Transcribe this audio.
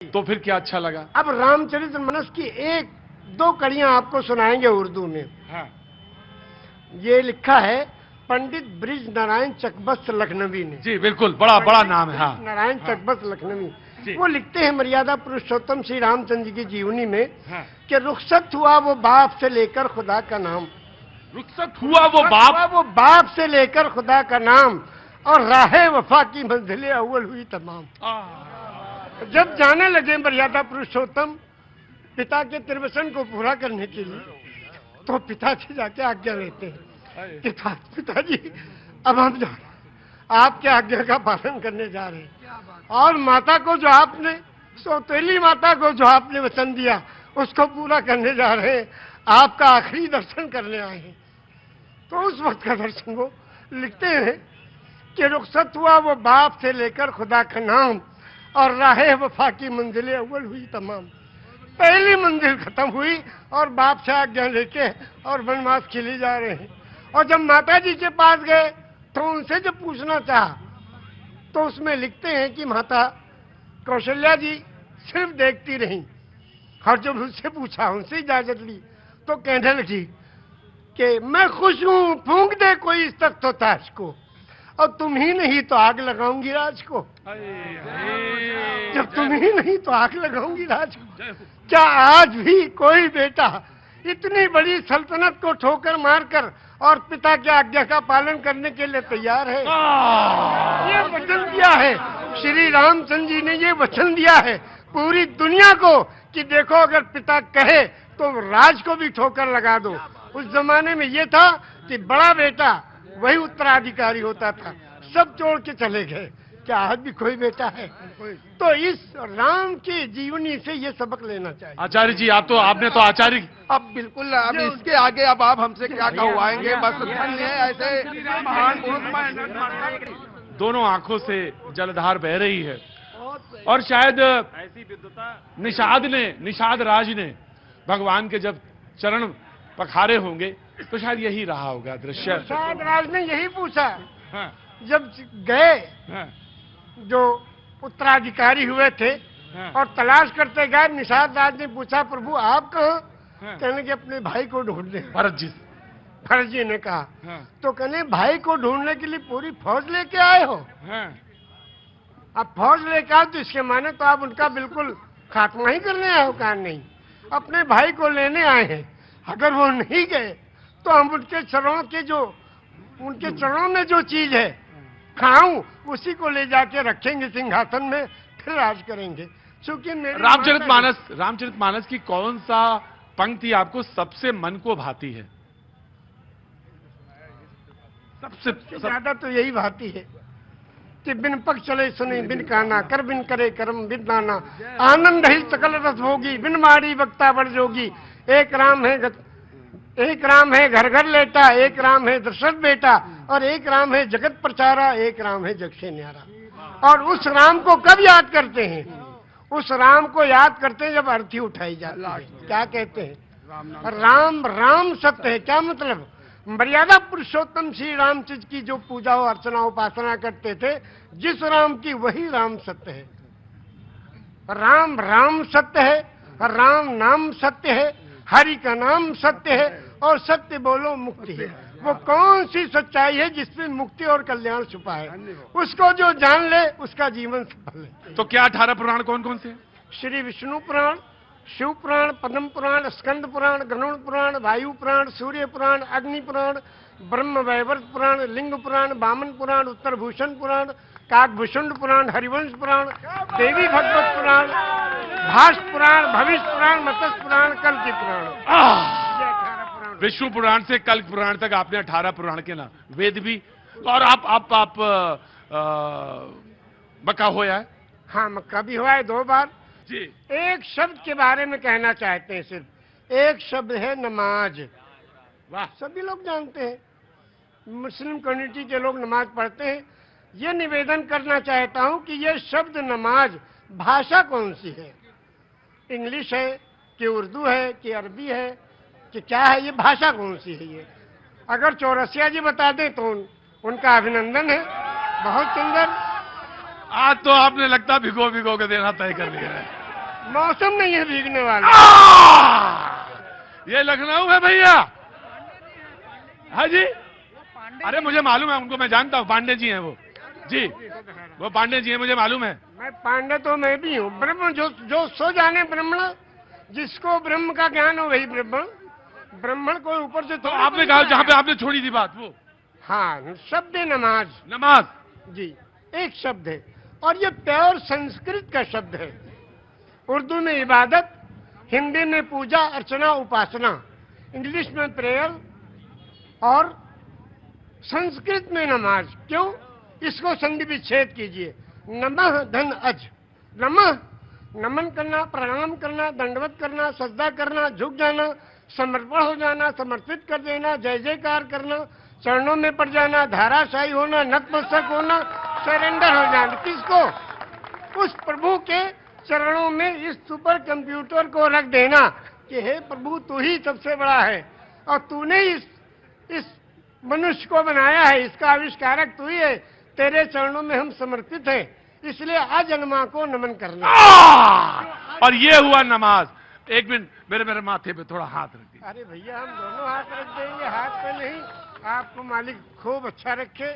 तो फिर क्या अच्छा लगा? अब रामचरितमानस की एक दो कड़ियां आपको सुनाएंगे उर्दू में। हाँ। ये लिखा है पंडित ब्रिज नारायण चकबस्त लखनवी ने। जी बिल्कुल, बड़ा बड़ा नाम है। हाँ, नारायण चकबस्त लखनवी। वो लिखते हैं मर्यादा पुरुषोत्तम श्री रामचंद्र जी की जीवनी में कि रुखसत हुआ वो बाप से लेकर खुदा का नाम। रुखसत हुआ वो बाप से लेकर खुदा का नाम, और राहे वफा की मंजिलें अव्वल हुई तमाम। जब जाने लगे मर्यादा पुरुषोत्तम पिता के त्रिवचन को पूरा करने के लिए, तो पिता से जाके आज्ञा लेते हैं कि पिताजी अब हम आपके आज्ञा का पालन करने जा रहे हैं, और माता को जो आपने, सौतेली माता को जो आपने वचन दिया उसको पूरा करने जा रहे हैं, आपका आखिरी दर्शन करने आए हैं। तो उस वक्त का दर्शन वो लिखते हैं कि रुखसत हुआ वो बाप से लेकर खुदा का नाम, और राहे वफा की मंजिलें अव्वल हुई तमाम। पहली मंजिल खत्म हुई और बाप से आज्ञा लेके और वनवास के लिए जा रहे हैं। और जब माता जी के पास गए तो उनसे जब पूछना चाहा, तो उसमें लिखते हैं कि माता कौशल्या जी सिर्फ देखती रही, और जब उनसे पूछा, उनसे इजाजत ली, तो कहने लगी कि मैं खुश हूं, फूंक दे कोई इस तख्त तो ताज को, और तुम ही नहीं तो आग लगाऊंगी राज को। जब तुम ही नहीं तो आग लगाऊंगी राज को। क्या आज भी कोई बेटा इतनी बड़ी सल्तनत को ठोकर मारकर और पिता की आज्ञा का पालन करने के लिए तैयार है? ये वचन दिया है श्री रामचंद्र जी ने, ये वचन दिया है पूरी दुनिया को कि देखो अगर पिता कहे तो राज को भी ठोकर लगा दो। उस जमाने में ये था कि बड़ा बेटा वही उत्तराधिकारी होता था, सब छोड़ के चले गए। क्या आज भी कोई बेटा है? तो इस राम की जीवनी से ये सबक लेना चाहिए। आचार्य जी, आपने तो आचार्य, अब बिल्कुल, अब इसके आगे अब आप हमसे क्या कहवाएंगे? बस धन्य है ऐसे महान पुरुष। दोनों आंखों से जलधार बह रही है, और शायद निषाद राज ने भगवान के जब चरण पखारे होंगे तो शायद यही रहा होगा दृश्य। निषाद राज ने यही पूछा। हाँ। जब गए, हाँ। जो उत्तराधिकारी हुए थे, हाँ। और तलाश करते गए, निषाद राज ने पूछा प्रभु आप कहाँ? हाँ। कहने के अपने भाई को ढूंढने। भरत जी ने कहा। हाँ। तो कहने भाई को ढूंढने के लिए पूरी फौज लेके आए हो? हाँ। अब फौज लेके आओ तो इसके माने तो आप उनका बिल्कुल खात्मा ही करने आए हो? कहा नहीं, अपने भाई को लेने आए हैं। अगर वो नहीं गए तो हम उनके चरणों में जो चीज है खाऊं, उसी को ले जाके रखेंगे सिंहासन में, फिर राज करेंगे। क्योंकि रामचरितमानस की कौन सा पंक्ति आपको सबसे मन को भाती है? सबसे ज्यादा तो यही भाती है कि बिन पग चले सुने बिन काना, कर बिन करे कर्म बिन नाना, आनंद ही सकल रस होगी, बिन मारी वक्ता बढ़ जोगी। एक राम है घर घर लेटा, एक राम है दशरथ बेटा, और एक राम है जगत प्रचारा, एक राम है जग से न्यारा। और उस राम को कब याद करते हैं? उस राम को याद करते हैं जब अर्थी उठाई जाती है। क्या कहते हैं? राम सत्य है। क्या मतलब? मर्यादा पुरुषोत्तम श्री रामचंद्र की जो पूजा और अर्चना उपासना करते थे, जिस राम की वही राम सत्य है। राम सत्य है, राम नाम सत्य है, हरि का नाम सत्य है, और सत्य बोलो मुक्ति है। वो कौन सी सच्चाई है जिसमें मुक्ति और कल्याण छुपा है? उसको जो जान ले उसका जीवन सफल है। तो क्या 18 पुराण कौन कौन से? श्री विष्णु पुराण, शिव पुराण, पद्म पुराण, स्कंद पुराण, गरुड़ पुराण, वायु पुराण, सूर्य पुराण, अग्नि पुराण, ब्रह्म वैवर्त पुराण, लिंग पुराण, वामन पुराण, उत्तर भूषण पुराण, काकभूषुंड पुराण, हरिवंश पुराण, देवी भगवत पुराण, भाष्य पुराण, भविष्य पुराण, मत्स्य पुराण, कल्कि पुराण। विष्णु पुराण से कल्क पुराण तक आपने 18 पुराण के नाम, वेद भी। और आप मक्का होया है? हाँ, मक्का भी हुआ है 2 बार जी। एक शब्द के बारे में कहना चाहते हैं, सिर्फ एक शब्द है नमाज। वाह, सभी लोग जानते हैं, मुस्लिम कम्युनिटी के लोग नमाज पढ़ते हैं। ये निवेदन करना चाहता हूं कि ये शब्द नमाज भाषा कौन सी है? इंग्लिश है कि उर्दू है कि अरबी है कि क्या है? ये भाषा कौन सी है? ये अगर चौरसिया जी बता दें तो उनका अभिनंदन है। बहुत सुंदर। आज तो आपने लगता भिगो के देना तय कर लिया है। मौसम नहीं है भीगने वाला। ये लखनऊ है भैया। हाँ जी, अरे मुझे मालूम है उनको, मैं जानता हूँ, पांडे जी हैं वो जी, वो पांडे जी हैं, मुझे मालूम है। मैं पांडे तो मैं भी हूँ। ब्रह्म जो सो जाने ब्रह्मण, जिसको ब्रह्म का ज्ञान हो वही ब्रह्मण। ब्राह्मण को ऊपर से तो आपने कहा जहाँ पे आपने छोड़ी थी बात वो, हाँ, शब्द है नमाज। नमाज जी, एक शब्द है और ये प्योर संस्कृत का शब्द है। उर्दू में इबादत, हिंदी में पूजा अर्चना उपासना, इंग्लिश में प्रेयर और संस्कृत में नमाज। क्यों? इसको संधि विच्छेद कीजिए। नमः धन अज, नमः नमन करना, प्रणाम करना, दंडवत करना, सजदा करना, झुक जाना, समर्पण हो जाना, समर्पित कर देना, जय जयकार करना, चरणों में पड़ जाना, धाराशाही होना, नतमस्तक होना, सरेंडर हो जाना। किसको? उस प्रभु के चरणों में इस सुपर कंप्यूटर को रख देना कि हे प्रभु तू ही सबसे बड़ा है और तूने इस मनुष्य को बनाया है, इसका आविष्कारक तू ही है, तेरे चरणों में हम समर्पित हैं, इसलिए अजन्मा को नमन करना। और ये हुआ नमाज। एक मिनट, मेरे माथे पे थोड़ा हाथ रख दीजिए। अरे भैया हम दोनों हाथ रख देंगे, हाथ पे नहीं। आपको मालिक खूब अच्छा रखे।